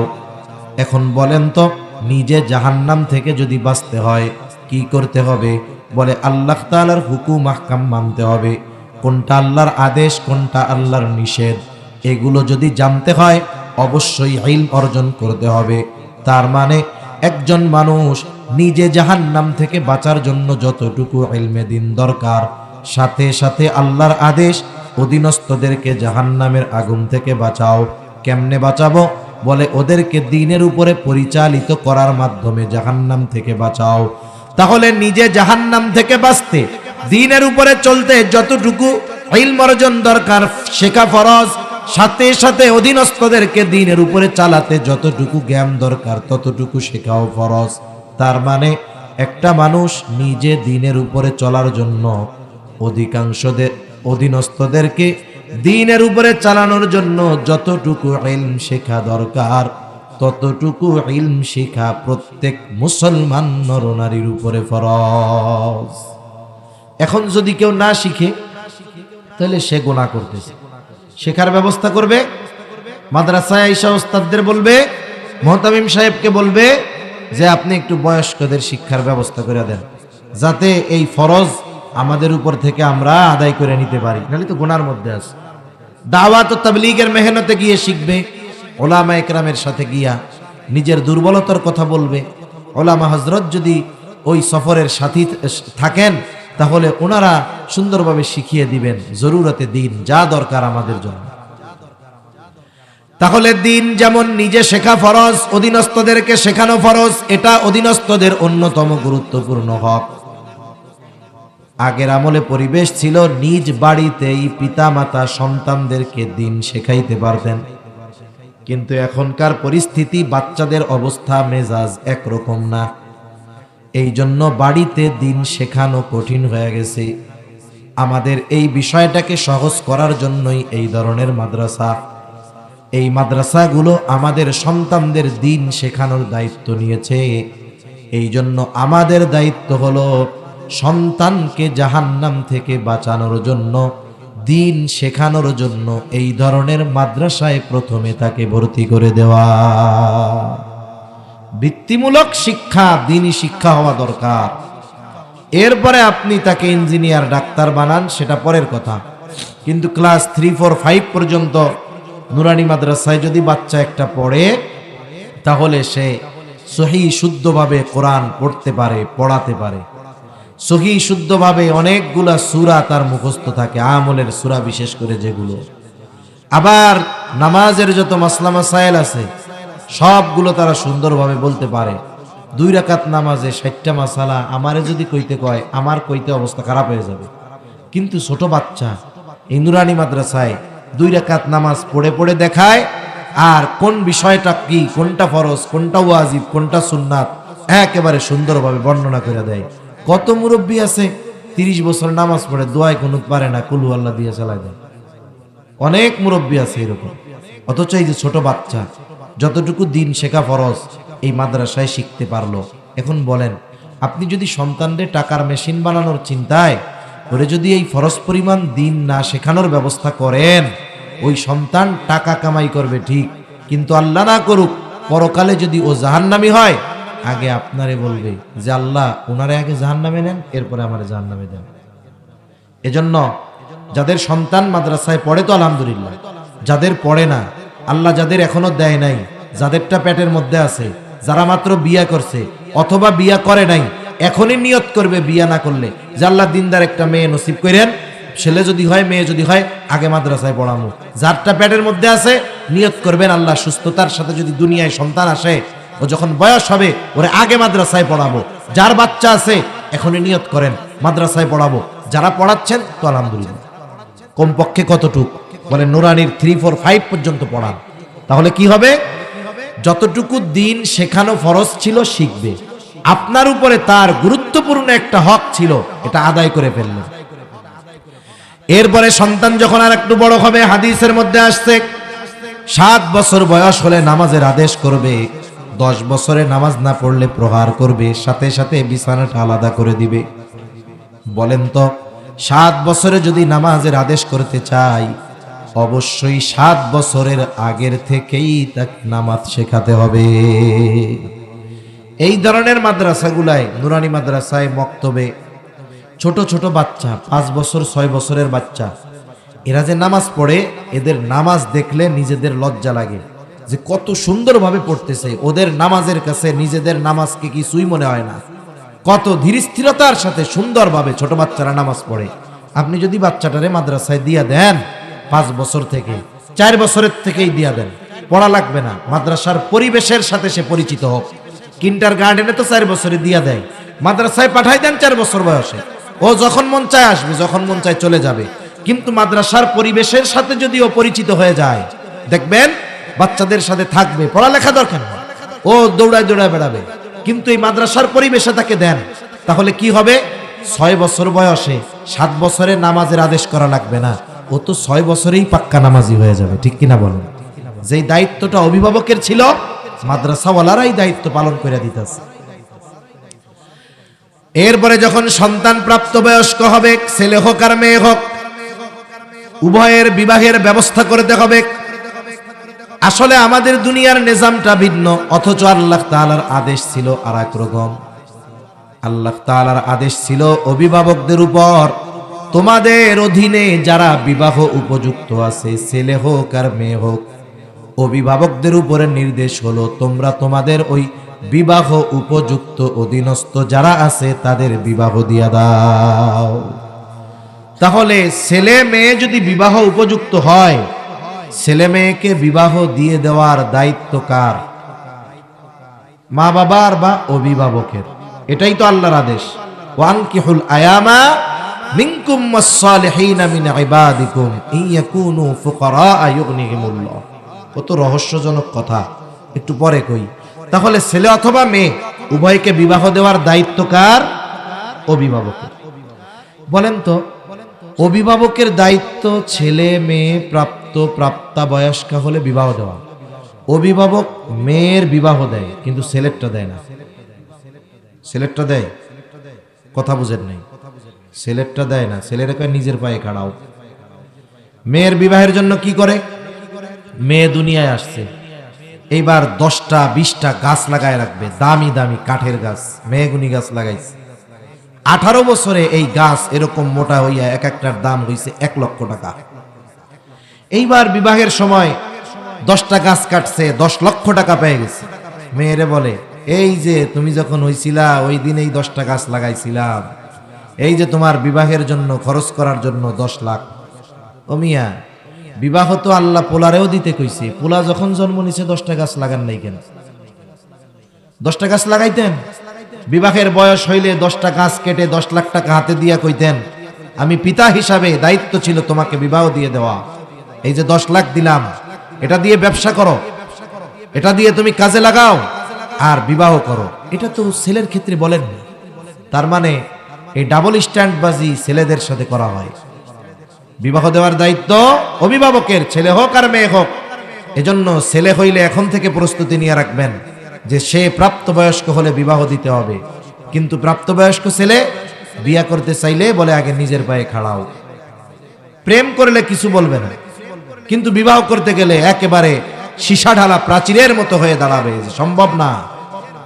এখন বলেন তো, নিজে জাহান্নাম থেকে যদি বাঁচতে হয় কি করতে হবে? বলে আল্লাহ তাআলার হুকুম আহকাম মানতে হবে। কোনটা আল্লাহর আদেশ, কোনটা আল্লাহর নিষেধ, এগুলো যদি জানতে হয় অবশ্যই ইলম অর্জন করতে হবে। তার মানে একজন মানুষ নিজে জাহান্নাম থেকে বাঁচার জন্য যতটুকু ইলমে দ্বীন দরকার, সাথে সাথে আল্লাহর আদেশ অধীনস্থদেরকে জাহান্নামের আগুন থেকে বাঁচাও। কেমনে বাঁচাবো? বলে ওদেরকে দ্বীনের উপরে পরিচালিত করার মাধ্যমে জাহান্নাম থেকে বাঁচাও। তাহলে নিজে জাহান্নাম থেকে বাঁচতে, দ্বীনের উপরে চলতে যতটুকু ইলম অর্জন দরকার শেখা ফরজ, সাথে সাথে অধীনস্থদেরকে দ্বীনের উপরে চালাতে যতটুকু জ্ঞান দরকার ততটুকু শেখাও ফরজ। তার মানে একটা মানুষ নিজে দ্বীনের উপরে চলার জন্য অধীনস্থদেরকে দ্বীনের উপরে চালানোর জন্য যতটুকু ইলম শেখা দরকার ততটুকু ইলম শেখা প্রত্যেক মুসলমান নরনারীর উপরে ফরজ। এখন যদি কেউ না শিখে তাহলে সে গুনাহ করতেছে। শেখার ব্যবস্থা করবে, মাদ্রাসায় আইসা ওস্তাদদের বলবে, মুহতামিম সাহেবকে বলবে যে আপনি একটু বয়স্কদের শিক্ষার ব্যবস্থা করে দেন, যাতে এই ফরজ আমাদের উপর থেকে আমরা আদায় করে নিতে পারি, নাহলে তো গুনার মধ্যে আছে। দাওয়াত ও তাবলীগের মেহনতে গিয়ে শিখবে, ওলামা একরামের সাথে গিয়া নিজের দুর্বলতার কথা বলবে। ওলামা হযরত যদি ওই সফরের সাথী থাকেন তাহলে ওনারা সুন্দরভাবে শিখিয়ে দিবেন জরুরতে দ্বীন, যা দরকার আমাদের জন্য। তাহলে দ্বীন যেমন নিজে শেখা ফরজ, অধীনস্থদেরকে শেখানো ফরজ, এটা অধীনস্থদের অন্যতম গুরুত্বপূর্ণ হক। আগের আমলে পরিবেশ ছিল নিজ বাড়িতেই পিতামাতা সন্তানদেরকে দ্বীন শেখাইতে পারতেন, কিন্তু এখনকার পরিস্থিতি বাচ্চাদের অবস্থা মেজাজ একরকম না। এই জন্য বাড়িতে দিন শেখানো কঠিন হয়ে গেছে। আমাদের এই বিষয়টাকে সহজ করার জন্যই এই ধরনের মাদ্রাসা। এই মাদ্রাসাগুলো আমাদের সন্তানদের দিন শেখানোর দায়িত্ব নিয়েছে। এই জন্য আমাদের দায়িত্ব হলো সন্তানকে জাহান্নাম থেকে বাঁচানোর জন্য, দিন শেখানোর জন্য এই ধরনের মাদ্রাসায় প্রথমে তাকে ভর্তি করে দেওয়া। বৃত্তিমূলক শিক্ষা, দ্বীনি শিক্ষা হওয়া দরকার। এরপরে আপনি তাকে ইঞ্জিনিয়ার, ডাক্তার বানান, সেটা পরের কথা। কিন্তু ক্লাস 3, 4, 5 পর্যন্ত নুরানি মাদ্রাসায় যদি বাচ্চা একটা পড়ে, তাহলে সে সহি শুদ্ধভাবে কোরআন পড়তে পারে, পড়াতে পারে। সহি শুদ্ধভাবে অনেকগুলা সূরা তার মুখস্থ থাকে, আমলের সূরা বিশেষ করে যেগুলো। আবার নামাজের যত মাসলা মাসাইল আছে সবগুলো তারা সুন্দরভাবে বলতে পারে। 2 রাকাত নামাজে 60টা মাসালা আমারে যদি কইতে কয়, আমার কইতে অবস্থা খারাপ হয়ে যাবে। কিন্তু ছোট বাচ্চা এই নুরানি মাদ্রাসায় 2 রাকাত নামাজ পড়ে পড়ে দেখায়, আর কোন বিষয়টা কি, কোনটা ফরজ, কোনটা ওয়াজিব, কোনটা সুন্নাত একেবারে সুন্দরভাবে বর্ণনা করে দেয়। কত মুরব্বী আছে 30 বছর নামাজ পড়ে দোয়ায় কুনুত পারে না, কুল আল্লাহ দিয়ে চালায় দেয়। অনেক মুরব্বী আছে এরকম। অথচ এই যে ছোট বাচ্চা যতটুকু দিন শেখা ফরজ এই মাদ্রাসায় শিখতে পারলো। এখন বলেন, আপনি যদি সন্তানদের টাকার মেশিন বানানোর চিন্তায় করে যদি এই ফরজ পরিমাণ দিন না শেখানোর ব্যবস্থা করেন, ওই সন্তান টাকা কামাই করবে ঠিক, কিন্তু আল্লাহ না করুক পরকালে যদি ও জাহান্নামী হয়, আগে আপনারে বলবে যে আল্লাহ ওনারে আগে জাহান্নামে নেন, এরপরে আমারে জাহান্নামে দেন। এজন্য যাদের সন্তান মাদ্রাসায় পড়ে তো আলহামদুলিল্লাহ, যাদের পড়ে না, আল্লাহ যাদের এখনো দেয় নাই, যাদেরটা পেটের মধ্যে আছে, যারা মাত্র বিয়া করছে অথবা বিয়া করে নাই, এখনই নিয়ত করবে বিয়া না করলে যে আল্লাহ দিনদার একটা মেয়ে নসিব করেন, ছেলে যদি হয় মেয়ে যদি হয় আগে মাদ্রাসায় পড়ামু। যারটা পেটের মধ্যে আছে নিয়ত করবেন আল্লাহ সুস্থতার সাথে যদি দুনিয়ায় সন্তান আসে, ও যখন বয়স হবে ওরে আগে মাদ্রাসায় পড়াবো। যার বাচ্চা আছে এখনই নিয়ত করেন মাদ্রাসায় পড়াবো। যারা পড়াচ্ছেন তো আলহামদুলিল্লাহ, কমপক্ষে কতটুক বলে নুরানির 3, 4, 5 পর্যন্ত পড়ান। তাহলে কি হবে? যতটুকু দিন শেখানো ফরজ ছিল শিখবে, আপনার উপরে তার গুরুত্বপূর্ণ একটা হক ছিল, এটা আদায় করে ফেললেন। এরপরে সন্তান যখন আর একটু বড় হবে, হাদিসের মধ্যে আসছে 7 বছর বয়স হলে নামাজের আদেশ করবে, 10 বছরে নামাজ না পড়লে প্রহার করবে, সাথে সাথে বিছানাটা আলাদা করে দিবে। বলেন তো, 7 বছরে যদি নামাজের আদেশ করতে চাই, অবশ্যই 7 বছরের আগের থেকেই তাকে নামাজ শেখাতে হবে। এই ধরনের মাদ্রাসাগুলায়, নুরানি মাদ্রাসায়, মক্তবে ছোট ছোট বাচ্চা 5 বছর 6 বছরের বাচ্চা, এরা যে নামাজ পড়ে, এদের নামাজ দেখলে নিজেদের লজ্জা লাগে যে কত সুন্দরভাবে পড়তেছে। ওদের নামাজের কাছে নিজেদের নামাজকে কিছুই মনে হয় না, কত ধীর স্থিরতার সাথে সুন্দরভাবে ছোট বাচ্চারা নামাজ পড়ে। আপনি যদি বাচ্চাটারে মাদ্রাসায় দিয়া দেন 5 বছর থেকে, 4 বছরের থেকেই দিয়া দেন, পড়া লাগবে না, মাদ্রাসার পরিবেশের সাথে সে পরিচিত হোক। কিন্ডার গার্ডেনে তো 4 বছরে দিয়া দেয়, মাদ্রাসায় পাঠাই দেন 4 বছর বয়সে, ও যখন মন চায় আসবে, যখন মন চায় চলে যাবে। কিন্তু মাদ্রাসার পরিবেশের সাথে যদি ও পরিচিত হয়ে যায়, দেখবেন বাচ্চাদের সাথে থাকবে, পড়ালেখা দরকার না, ও দৌড়ায় দৌড়ায় বেড়াবে। কিন্তু এই মাদ্রাসার পরিবেশে তাকে দেন, তাহলে কি হবে? 6 বছর বয়সে 7 বছরে নামাজের আদেশ করা লাগবে না, ও তো 6 বছরেই পাক্কা নামাজি হয়ে যাবে। ঠিক কিনা বলেন? যেই দায়িত্বটা অভিভাবকের ছিল, মাদ্রাসাওয়ালারাই দায়িত্ব পালন করে দিতেছে। এরপরে যখন সন্তান প্রাপ্তবয়স্ক হবে, ছেলে হোক আর মেয়ে হোক, উভয়ের বিবাহের ব্যবস্থা করতে হবে। আসলে আমাদের দুনিয়ার নিজামটা ভিন্ন, অথচ আল্লাহ তাআলার আদেশ ছিল আর এক রকম। আল্লাহ তাআলার আদেশ ছিল অভিভাবকদের উপর, তোমাদের অধীনে যারা বিবাহ উপযুক্ত আছে, ছেলে হোক আর মেয়ে হোক, অভিভাবকদের উপরে নির্দেশ হলো তোমরা তোমাদের ওই বিবাহ উপযুক্ত অধীনস্থ যারা আছে তাদের বিবাহ দিয়া দাও। তাহলে ছেলে মেয়ে যদি বিবাহ উপযুক্ত হয়, ছেলে মেয়েকে বিবাহ দিয়ে দেওয়ার দায়িত্ব কার? মা বাবার বা অভিভাবকের। এটাই তো আল্লাহর আদেশ, ওয়ানকিহুল আয়ামা মিনকুম ওয়াস-সালিহিনা মিন ইবাদিকুম ইন ইয়াকুনু ফুকারা ইউগনিহিমুল্লাহ। কত রহস্যজনক কথা, একটু পরে কই। তাহলে ছেলে অথবা মেয়ে উভয়কে বিবাহ দেওয়ার দায়িত্ব কার? অভিভাবকের। বলেন তো, অভিভাবকের দায়িত্ব ছেলে মেয়ে প্রাপ্তবয়স্কা হলে বিবাহ দেওয়া। অভিভাবক মেয়ের বিবাহ দেয়, কিন্তু ছেলেরটা দেয় না। ছেলেরটা দেয়? কথা বুঝেন নাই? ছেলেরটা দেয় না, ছেলেরা কয় নিজের পায়ে খাড়াও। মেয়ের বিবাহের জন্য কি করে? মেয়ে দুনিয়ায় আসছে, এইবার 10টা 20টা গাছ লাগায় রাখবে, দামি দামি কাঠের গাছ, মেহগুনি গাছ লাগাইছে। 18 বছরে এই গাছ এরকম মোটা হইয়া এক একটার দাম হইছে 1 লক্ষ টাকা। এইবার বিবাহের সময় 10টা গাছ কাটছে, 10 লক্ষ টাকা পেয়ে গেছে। মেয়েরে বলে, এই যে তুমি যখন হইছিলা ওই দিন এই 10টা গাছ লাগাইছিলাম, এই যে তোমার বিবাহের জন্য খরচ করার জন্য 10 লাখ। ও মিয়া, বিবাহ তো আল্লাহ পোলারেও দিতে কইছে, পোলা যখন জন্ম নিছে 10টা গাছ লাগান নাই কেন? 10টা গাছ লাগাইতেন। বিবাহের বয়স হইলে 10টা গাছ কেটে 10 লাখ টাকা হাতে দিয়া কইতেন, আমি পিতা হিসাবে দায়িত্ব ছিল তোমাকে বিবাহ দিয়ে দেওয়া, এই যে 10 লাখ দিলাম, এটা দিয়ে ব্যবসা করো, এটা দিয়ে তুমি কাজে লাগাও আর বিবাহ করো। এটা তো ছেলের ক্ষেত্রে বলেন না। তার মানে এই ডাবল স্ট্যান্ডবাজি ছেলেদের সাথে করা হয়। বিবাহ দেওয়ার দায়িত্ব অভিভাবকের, ছেলে হোক আর মেয়ে হোক। এজন্য ছেলে হইলে এখন থেকে প্রস্তুতি নিয়ে রাখবেন যে সে প্রাপ্তবয়স্ক হলে বিবাহ দিতে হবে। কিন্তু প্রাপ্তবয়স্ক ছেলে বিয়া করতে চাইলে বলে আগে নিজের পায়ে খাড়াও। প্রেম করলে কিছু বলবে না, কিন্তু বিবাহ করতে গেলে একেবারে সীসা ঢালা প্রাচীরের মতো হয়ে দাঁড়াবে, সম্ভব না।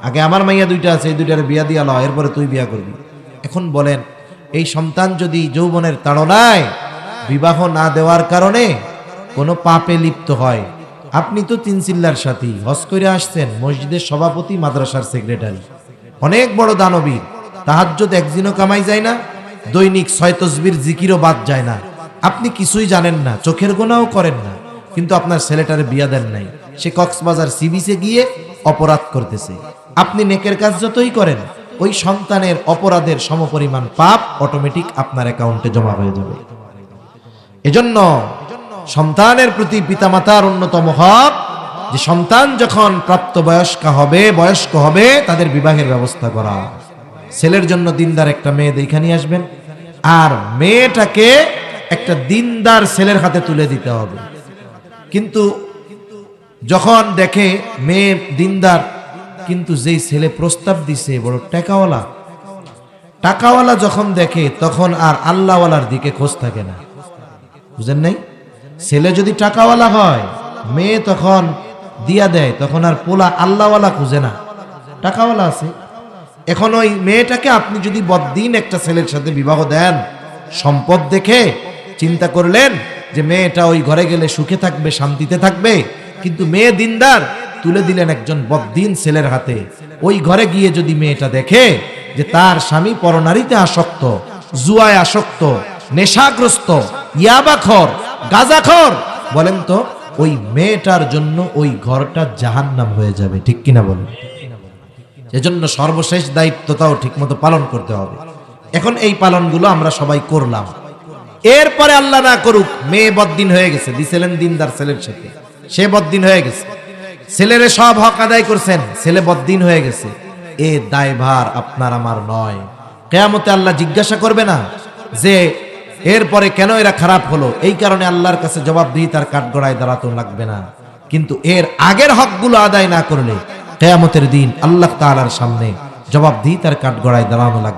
আগে আমার মাইয়া 2টা আছে, এই 2টার বিয়া দিয়া লও, এরপরে তুই বিয়া করবি। এখন বলেন, এই সন্তান যদি যৌবনের তাড়নায় বিবাহ না দেওয়ার কারণে কোনো পাপে লিপ্ত হয়, আপনি তো 3 চিল্লার সাথী, হজ করে আসছেন, মসজিদের সভাপতি, মাদ্রাসার সেক্রেটারি, অনেক বড় দানবীর, তাহাজ্জুদ একদিনও কামাই যায় না, দৈনিক 6 তসবির জিকিরও বাদ যায় না, আপনি কিছুই জানেন না, চোখের গোনাও করেন না, কিন্তু আপনার ছেলেটারে বিয়া দেন নাই, সে কক্সবাজার সি বিচে গিয়ে অপরাধ করতেছে। আপনি নেকের কাজ যতই করেন, ওই সন্তানের অপরাধের সমপরিমাণ পাপ অটোমেটিক আপনার অ্যাকাউন্টে জমা হয়ে যাবে। এজন্য সন্তানের প্রতি পিতামাতার অন্যতম হক যে সন্তান যখন প্রাপ্তবয়স্ক হবে তাদের বিবাহের ব্যবস্থা করা। ছেলের জন্য দিনদার একটা মেয়ে দেখে নিয়ে আসবেন, আর মেয়েটাকে একটা দিনদার ছেলের হাতে তুলে দিতে হবে। কিন্তু যখন দেখে মেয়ে দিনদার, কিন্তু যেই ছেলে প্রস্তাব দিছে বড় টাকাওয়ালা যখন দেখে, তখন আর আল্লাহওয়ালার দিকে খোঁজ থাকে না। বুঝেন নাই? ছেলে যদি টাকাওয়ালা হয়, মেয়ে তখন দিয়া দেয়, তখন আর পোলা আল্লাহওয়ালা খুঁজে না, টাকাওয়ালা আছে। এখন ওই মেয়েটাকে আপনি যদি বদ্দিন একটা ছেলের সাথে বিবাহ দেন, সম্পদ দেখে চিন্তা করলেন যে মেয়েটা ওই ঘরে গেলে সুখে থাকবে, শান্তিতে থাকবে, কিন্তু মেয়ে দিনদার, তুলে দিলেন একজন বদ্দিন ছেলের হাতে। ওই ঘরে গিয়ে যদি মেয়েটা দেখে যে তার স্বামী পরনারীতে আসক্ত, জুয়ায় আসক্ত, নেশাগ্রস্ত, ইয়াবাখর, গাঁজাখর, বলেন তো ওই মেয়েটার জন্য ওই ঘরটা জাহান্নাম হয়ে যাবে, ঠিক কিনা বলেন? এজন্য সর্বশেষ দায়িত্বটাও ঠিকমতো পালন করতে হবে। এখন এই পালনগুলো আমরা সবাই করলাম, এরপরে আল্লাহ না করুক মেয়ে বদ্দিন হয়ে গেছে, দিছিলেন দিনদার ছেলের সাথে, সে বদ্দিন হয়ে গেছে, ছেলেরে সব হক আদায় করছেন, ছেলে বদ্দিন হয়ে গেছে, এ দায়ভার আপনার আমার নয়। কিয়ামতে আল্লাহ জিজ্ঞাসা করবে না যে এরপরে কেন এরা খারাপ হলো, এই কারণে আল্লাহর কাছে জবাবদিহি তার কাঠগড়ায় দাঁড়াতে লাগবে না। কিন্তু এর আগের হকগুলো আদায় না করলে কিয়ামতের দিন আল্লাহ তাআলার সামনে জবাবদিহি তার কাঠগড়ায় দাঁড়ানো লাগবে।